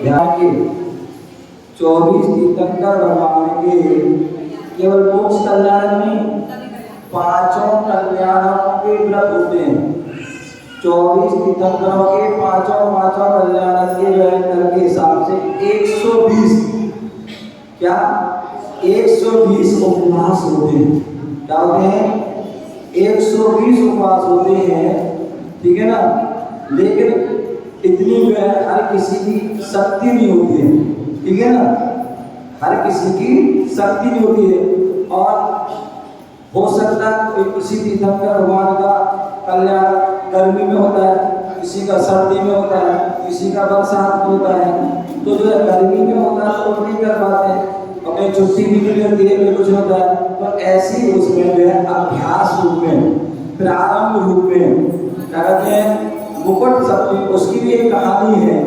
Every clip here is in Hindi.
ध्यान के 24 तीर्थंकर भगवान के केवल मोक्ष कल्याण नहीं, पांचों कल्याणों के व्रत होते हैं। 24 तीर्थंकरों के पांचों कल्याण के व्रत के हिसाब से 120 क्या 120 उपवास होते हैं। क्या होते हैं? 120 उपवास होते हैं, ठीक है ना। लेकिन इतनी जो है हर किसी की शक्ति नहीं होती है, ठीक है ना। हर किसी की शक्ति नहीं होती है और हो सकता है कोई किसी तीर्थंकर भगवान का कल्याण गर्मी में होता है, किसी का सर्दी में होता है, किसी का बरसात में होता है। तो जो है गर्मी में होता है तो नहीं कर पाते, अपने छुट्टी भी नहीं मिलती है, कुछ होता है। तो ऐसी उसमें जो है अभ्यास रूप में, प्रारंभ रूप में क्या कहते हैं मुकुट सप्तमी, उसकी भी एक कहानी है,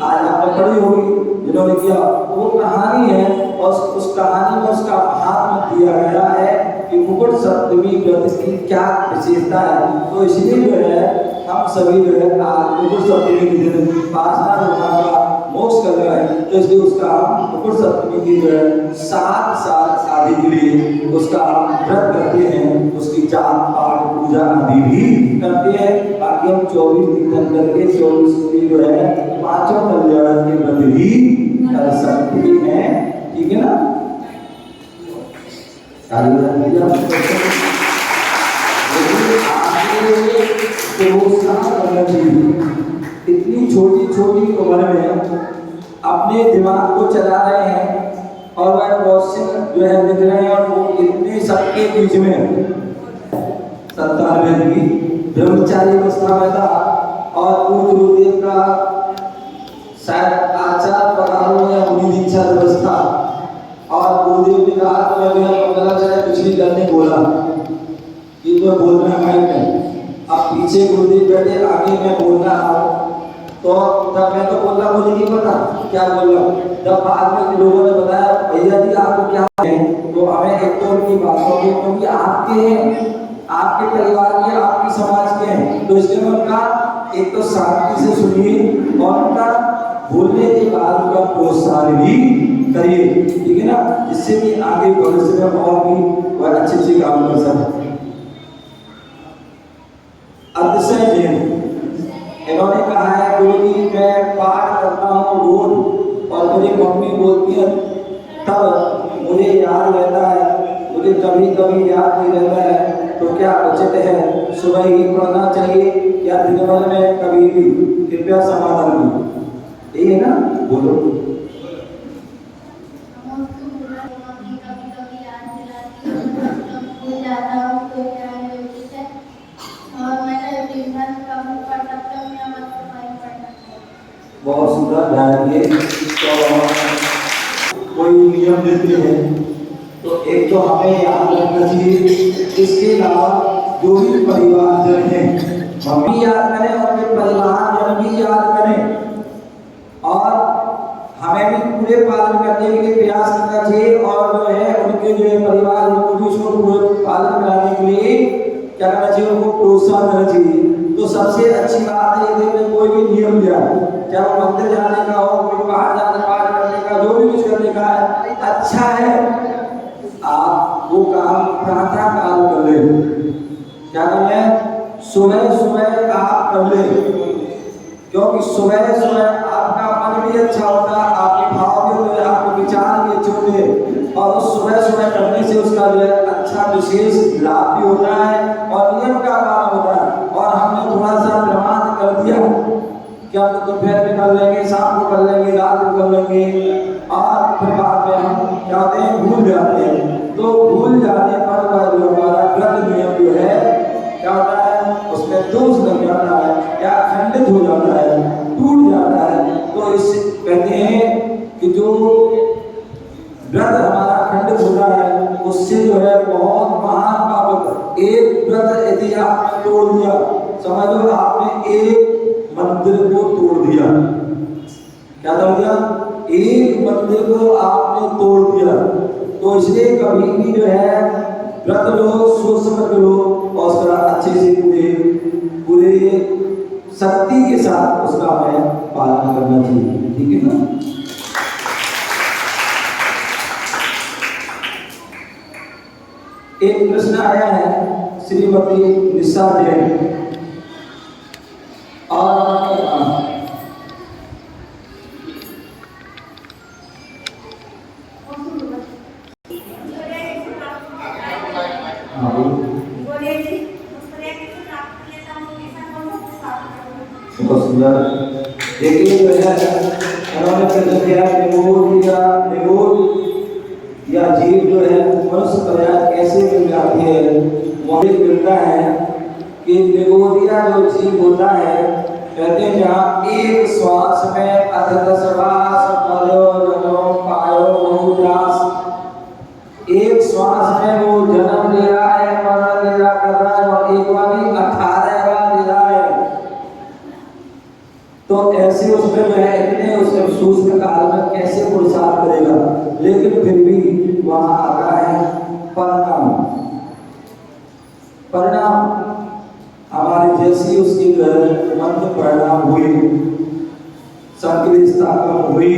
आज आपने पढ़ी होगी जिन्होंने किया। वो कहानी है और उस कहानी में उसका महात्म दिया गया है कि मुकुट सप्तमी व्रत की क्या विशेषता है। तो इसलिए जो है हम सभी जो है आज मुकुट सप्तमी के दिन उपासना भगवान का मोक्ष कर रहे हैं। तो इसलिए उसका मुकुट सप्तमी की जो है 7 साल आदि के लिए उसका व्रत करते हैं, उसकी जाप पाठ पूजा आदि भी करते हैं। बाकी हम 24 तीर्थंकर के 24 की जो है पांचों कल्याण के व्रत भी कर सकते हैं, ठीक है ना। इतनी छोटी उम्र में अपने दिमाग को चला रहे हैं और वह क्वेश्चन जो है लिख रहे हैं और वो इतने सबके बीच में 97 की ब्रह्मचारी अवस्था में था और पूज्य गुरुदेव का शायद आचार परारो या मुनि दीक्षा व्यवस्था और गुरुदेव ने कहा तो मैं मंगलाचार्य कुछ भी करने बोला कि तो बोलना है मैं। अब पीछे गुरुदेव बैठे, आगे मैं बोलना तो तब मैं तो बोलना मुझे नहीं पता क्या बोल रहा हूँ। जब बाद में लोगों ने बताया भैया जी आपको क्या है, तो हमें एक तो उनकी बातों को, क्योंकि आपके हैं, आपके परिवार के, आपकी समाज के हैं, तो इसलिए उनका एक तो शांति से सुनिए और उनका बोलने के बाद उनका प्रोत्साहन भी करिए, ठीक है ना, जिससे कि आगे भविष्य में और भी वह अच्छे काम कर सके। अतिशय जैन इन्होंने कहा है गुरु जी मैं पाठ करता हूँ रोज और मेरी मम्मी बोलती है तब मुझे याद रहता है, मुझे कभी कभी याद नहीं रहता है। तो क्या उचित है सुबह ही पढ़ना चाहिए या दिन भर में कभी भी? कृपया समाधान दो। यही है ना, बोलो। बहुत सुंदर ध्यान दिए। तो कोई नियम देते हैं तो एक तो हमें याद रखना चाहिए, इसके अलावा जो भी परिवारजन है हम भी याद करें और अपने परिवारजन भी याद करें और हमें भी पूरे पालन करने के लिए प्रयास करना चाहिए और जो है उनके जो है परिवार को भी उसको पूरे पालन कराने के लिए क्या करना चाहिए, उनको प्रोत्साहन देना चाहिए। तो सबसे अच्छी बात है यदि कोई भी नियम दिया, चाहे वो मंदिर जाने का हो, कोई बाहर जाने पाठ करने का, जो भी कुछ करने का है, अच्छा है आप वो काम प्रातः काल कर ले। क्या कर ले? सुबह सुबह आप कर ले, क्योंकि सुबह सुबह आपका मन भी अच्छा होता है, आपके भाव भी होते हैं, आपके विचार भी अच्छे होते हैं और उस सुबह सुबह करने से उसका जो है अच्छा विशेष लाभ भी होता है और नियम का पालन होता है। और हमने थोड़ा सा प्रमाण कर दिया क्या तो दोपहर में कर लेंगे, शाम को कर लेंगे, रात को कर लेंगे और फिर बाद में हम क्या होते हैं भूल जाते हैं। तो भूल जाने पर वह जो हमारा व्रत नियम जो है क्या होता है उसमें दोष लग जाता है या खंडित हो जाता है, टूट जाता है। तो इस कहते हैं कि जो व्रत हमारा खंडित होता है उससे जो है बहुत महान पाप। एक व्रत यदि आपने तोड़ दिया, समझ लो आपने एक मंदिर को तोड़ दिया। क्या तोड़ दिया? एक मंदिर को आपने तोड़ दिया। तो इसलिए कभी भी जो है व्रत लो, सोच समझ लो और उसका अच्छे से पूरे शक्ति के साथ उसका हमें पालन करना चाहिए। ठीक है ना। एक प्रश्न आया है श्रीमती निशा जैन और बहुत सुंदर। देखिए जो है उन्होंने प्रश्न किया निगोद या जीव जो है मनुष्य पर्याय कैसे मिल जाती है। वही मिलता है कि निगोदिया जो जीव होता है, कहते हैं जहाँ एक श्वास में अधदस वास पलो जनो पायो बहुदास, एक श्वास में वो जन्म ले रहा है, मरण ले रहा कर रहा है और एक वाली 18 बार ले रहा है। तो ऐसे उसमें जो है इतने उसके सूक्ष्म काल में कैसे पुरुषार्थ करेगा, लेकिन फिर भी वहां आता है परिणाम। परिणाम हमारे जैसी उसकी मंत्र परिणाम हुई, संक्रियता कम हुई,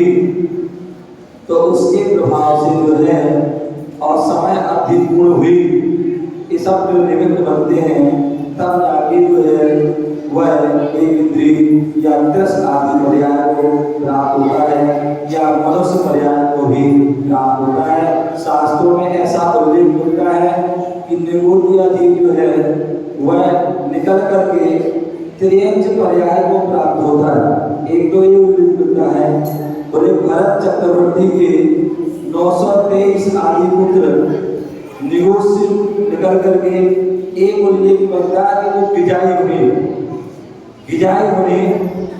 तो उसके प्रभाव से जो है और समय अधिक पूर्ण हुई, ये सब जो निमित्त बनते हैं, तब जाके जो है वह एक इंद्रिय या दस आदि पर्याय को प्राप्त होता है या मनुष्य पर्याय को भी प्राप्त होता है। शास्त्रों में ऐसा उल्लेख मिलता है कि निगोदिया जीव जो है वह निकल करके त्रियंच पर्याय को प्राप्त होता है। एक तो ये उल्लेख मिलता है, बोले भरत चक्रवर्ती के 923 आदि पुत्र निगोद से निकल करके एक उल्लेख मिलता है कि वो गिजाई मुनि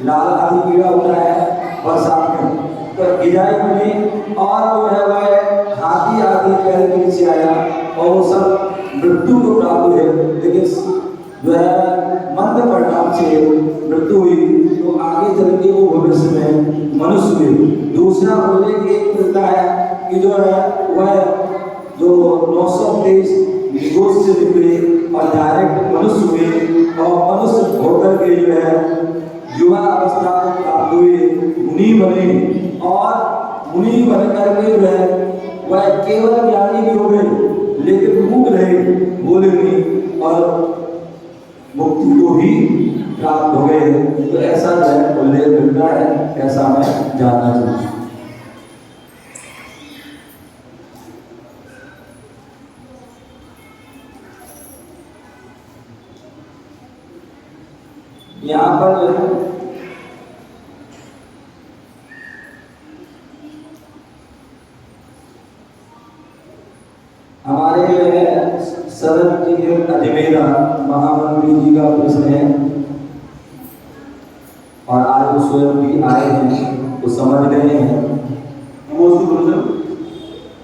लाल आदि कीड़ा होता है बरसात में, तो गिजाई मुनि और वो है वह हाथी आदि पैर के नीचे आया और वो सब मृत्यु को प्राप्त हुए, लेकिन जो है मंद परिणाम से मृत्यु हुई, तो आगे चल के वो भविष्य में मनुष्य हुए। दूसरा उल्लेख एक मिलता है कि जो है वह जो 923 निगोद से निकले और डायरेक्ट मनुष्य हुए और मनुष्य होकर के जो है युवा अवस्था को प्राप्त हुए, मुनि बने और मुनि बन करके जो है वह केवल ज्ञानी भी हो गए, लेकिन मूक रहे, बोले नहीं और मुक्ति को भी प्राप्त हो गए। तो ऐसा जो है उल्लेख मिलता है, ऐसा मैं जानना चाहता हूँ। यहाँ पर जो है हमारे जो है शरद जी अजमेरा महामंत्री जी का प्रश्न है और आज वो स्वयं भी आए हैं, वो समझ गए हैं।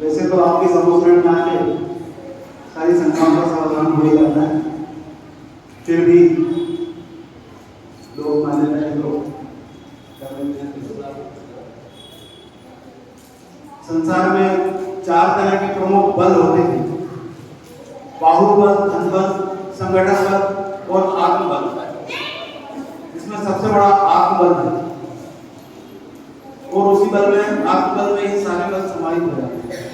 वैसे तो आपके संबोधन में आके सारी शंकाओं का समाधान हो ही जाता है, फिर भी लोग माने रहे तो संसार में 4 तरह के प्रमुख बल होते हैं, बाहुबल, धनबल, संगठन बल और आत्मबल। इसमें सबसे बड़ा आत्मबल है और उसी बल में आत्मबल में ही सारे बल समाहित हो जाते हैं।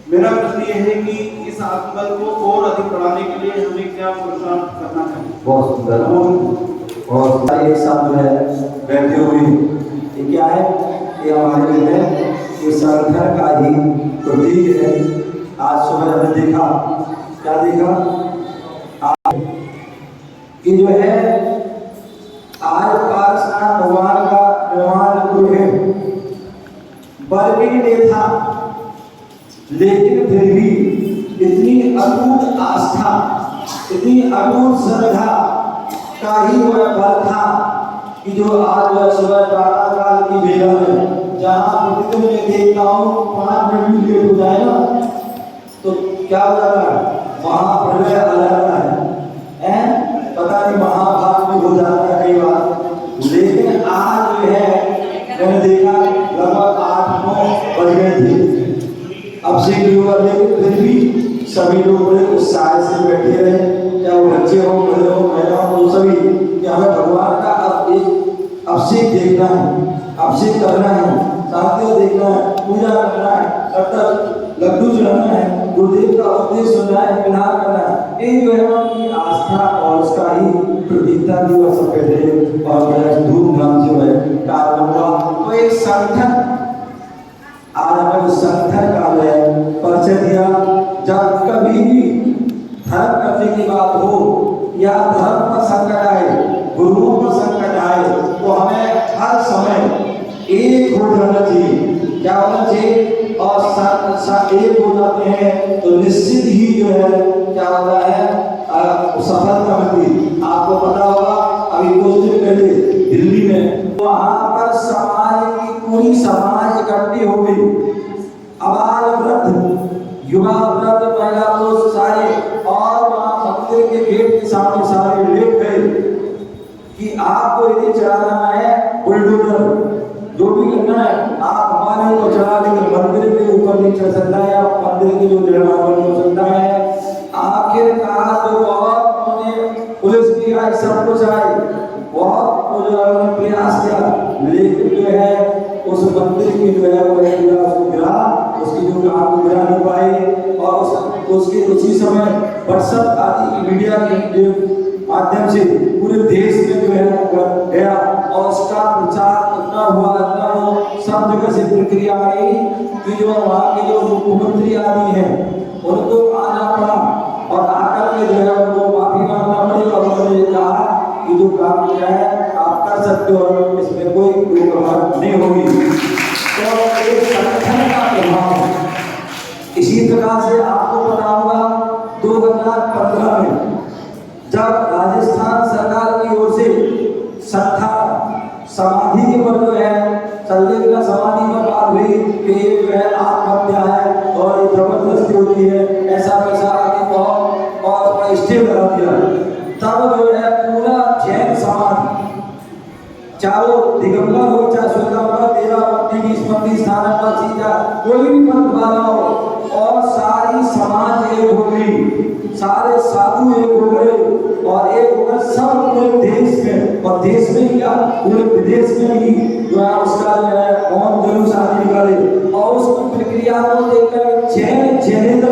मेरा प्रश्न ये है कि इस आत्मबल को और अधिक बढ़ाने के लिए हमें क्या पुरुषार्थ करना चाहिए? बहुत सुंदर। और एक साथ जो है बैठे हुए ये क्या है, ये हमारे जो है ये संगठन का ही प्रतीक है। आज सुबह हमने देखा, क्या देखा कि जो है आज पारसनाथ भगवान का निर्माण है, बल्कि नहीं था, लेकिन फिर भी इतनी अटूट आस्था, इतनी अटूट श्रद्धा का ही वह बल था कि जो आज वह सुबह प्रातः काल की बेला में जहाँ प्रतिदिन में देखता हूँ 5 मिनट भी लेट हो जाए ना तो क्या हो जाता है, महाप्रलय आ जाता है, पता नहीं महाभारत में हो जाता है कई बार। लेकिन आज जो है मैंने देखा लगभग 8-9 बज गए थे, अब से हुआ, लेकिन फिर भी सभी लोग बड़े उत्साह से बैठे रहे, चाहे वो बच्चे हो, बड़े हो, महिला हो, सभी कि हमें भगवान का अब अभिषेक देखना है, अभिषेक करना है, साथियों देखना है, पूजा करना है, तब तक लड्डू चढ़ाना है, गुरुदेव का उपदेश सुनना है, विहार करना है। ये जो है उनकी आस्था और उसका ही प्रतीकता दिवस पहले और बड़ा धूमधाम से वह कार्यक्रम हुआ। तो एक संगठन आज हमें उस संगठन का परिचय दिया। जब कभी भी धर्म करने की बात हो या धर्म पर संकट आए, गुरुओं पर संकट आए, तो हमें हर समय एक हो जाना चाहिए। क्या होना चाहिए? और एक हो जाते हैं तो निश्चित ही जो है क्या होता है, सफलता मिलती। आपको पता होगा अभी कुछ दिन पहले दिल्ली में वहां पर समाज की पूरी समाज इकट्ठी हो गई, अबाल वृद्ध, युवा वृद्ध, महिला पुरुष सारे, और वहां मंदिर के गेट के सामने सारे लेट गए कि आपको यदि चढ़ाना है बुलडोजर, जो भी करना है आप हमारे ऊपर चढ़ा, लेकिन मंदिर के ऊपर नहीं चढ़ सकता है, आप मंदिर के जो निर्माण नहीं हो सकता है। आखिरकार जो बहुत उन्होंने पुलिस की आई, सब कुछ आई, बहुत प्रयास किया, लेकिन जो है उस मंदिर की जो है वो गिरा, उसकी जो काम को गिरा नहीं पाए। और उसके उसी समय व्हाट्सएप आदि मीडिया के माध्यम से पूरे देश में जो है गया और उसका प्रचार इतना हुआ, सब जगह से प्रक्रिया आई कि जो वहाँ के जो मुख्यमंत्री आदि हैं उनको आना पड़ा और आकर के जो है उनको माफी मांगना पड़ी और उन्होंने कहा कि जो काम किया है आप कर सकते हो, इसमें कोई प्रभाव नहीं होगी। तो एक संगठन का प्रभाव इसी प्रकार से आपको पता होगा 2015 में जब राजस्थान सरकार की ओर से संथा समाधि के पर जो है चलने का समाधि पर बात हुई कि ये जो है आत्महत्या है और ये जबरदस्ती होती है, ऐसा वैसा आदि बहुत और स्टेप लगा दिया। तब जो है पूरा जैन समाज, चारों दिगंबर हो चाहे श्वेतांबर, तेरापंथी, बीसपंथी, स्थानापन्न, सीधा कोई भी पंथ वाला हो, और सारी समाज एक हो गई, सारे साधु एक हो गए और एक होकर सब पूरे देश में, और देश में क्या पूरे विदेश में भी जो है उसका जो है मौन जुलूस आदि निकाले। और उस प्रक्रिया को देखकर जैन, जैनिज्म,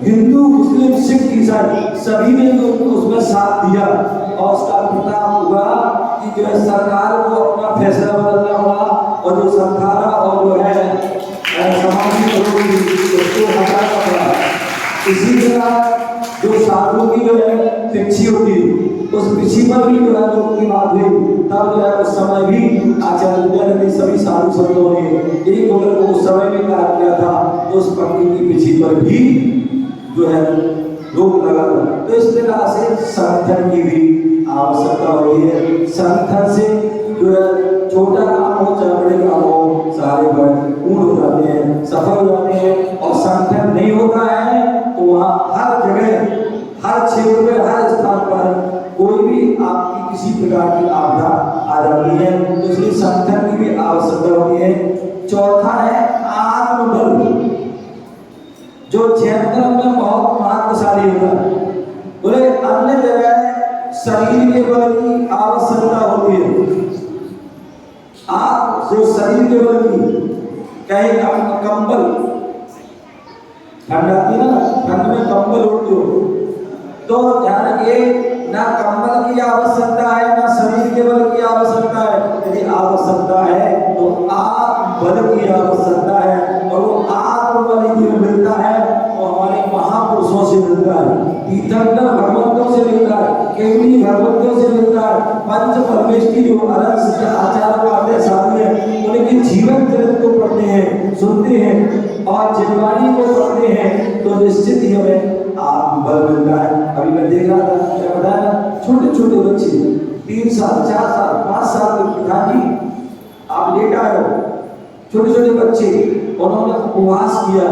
हिंदू, मुस्लिम, सिख, ईसाई सभी ने उसमें साथ दिया और उसका परिणाम हुआ कि जो है सरकार को अपना फैसला बदलना पड़ा और जो संथारा और जो है समाजी उसको हटाना पड़ा। इसी तरह जो साधु की जो है पिछी होती, उस पिछी पर भी जो है दुख की बात हुई, तब जो है उस समय भी आचार्य विद्यानंद सभी साधु संतों ने एक होकर को उस समय में कहा किया था, तो उस पंक्ति की पिछी पर भी जो है रोक लगा था। तो इस प्रकार से संगठन की भी आवश्यकता होती है। संगठन से जो है छोटा काम हो चाहे बड़े काम हो, सारे पूर्ण हो जाते हैं, सफल हो जाते हैं। और संगठन नहीं होता है तो वहाँ हर जगह, हर क्षेत्र में, हर स्थान पर कोई भी आपकी किसी प्रकार की आपदा आ जाती है, तो इसलिए संगठन की भी आवश्यकता होती है। चौथा है आत्मबल, जो जैन धर्म में बहुत महत्वशाली होता है। बोले अन्य जगह शरीर के बल की आवश्यकता होती है, आप जो शरीर के बल की कहीं कंबल ठंड आती है ना, ठंड में कंबल ओढ़ते हो, तो ध्यान रखिए ना कंबल की आवश्यकता है ना शरीर के बल की आवश्यकता है। यदि आवश्यकता है तो आत्मबल की आवश्यकता है, और वो आत्मबल यदि मिलता है वो हमारे महापुरुषों से मिलता है, तीर्थंकर भगवंतों से मिलता है, केवली भगवंतों से मिलता है। पंच परमेष्ठी जो अरस आचार्य आते साधु हैं, उनके जीवन चरित्र को पढ़ते हैं, सुनते हैं और जिनवाणी को पढ़ते हैं, तो निश्चित ही हमें आत्मबल मिलता है। अभी मैं देख रहा था, क्या बताया, छोटे छोटे बच्चे 3 साल 4 साल 5 साल के पिताजी आप लेट आए हो, छोटे छोटे बच्चे, उन्होंने उपवास किया।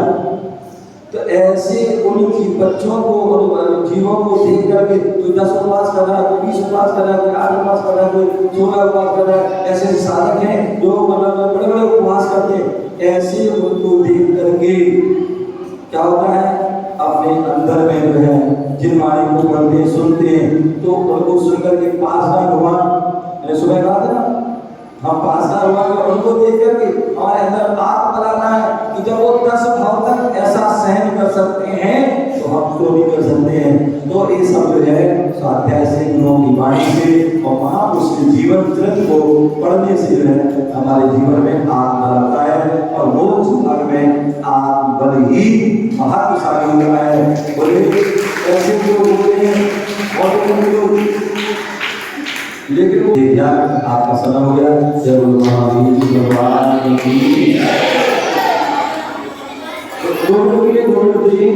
तो ऐसे उन बच्चों को और जीवों को देख करके कोई 10 उपवास कर रहा है, कोई 20 उपवास कर रहा है, कोई 8 उपवास कर रहा है, कोई 16 उपवास कर रहा है, ऐसे साधक हैं जो मतलब बड़े बड़े उपवास करते हैं। ऐसे उनको देख करके क्या होता है, अपने अंदर में जो है जिन वाणी को पढ़ते सुनते हैं, तो उनको सुनकर के पास ना भगवान, मैंने सुबह कहा था ना हम पासा हुआ कि उनको देख करके हमारे अंदर आग बनाना है कि जब वो 10 भाव तक ऐसा सहन कर सकते हैं तो हम तो भी कर सकते हैं। तो ये सब जो है स्वाध्याय से, गुरुओं की वाणी से और महापुरुष के जीवन चरित्र को पढ़ने से जो है हमारे जीवन में आग बल आता है और वो जीवन में आग बल ही महापुरुषाली होता है। बोले ऐसे जो बोलते हैं और लेकिन वो आपका समय हो गया। जय बोलो महावीर भगवान की। दोनों के लिए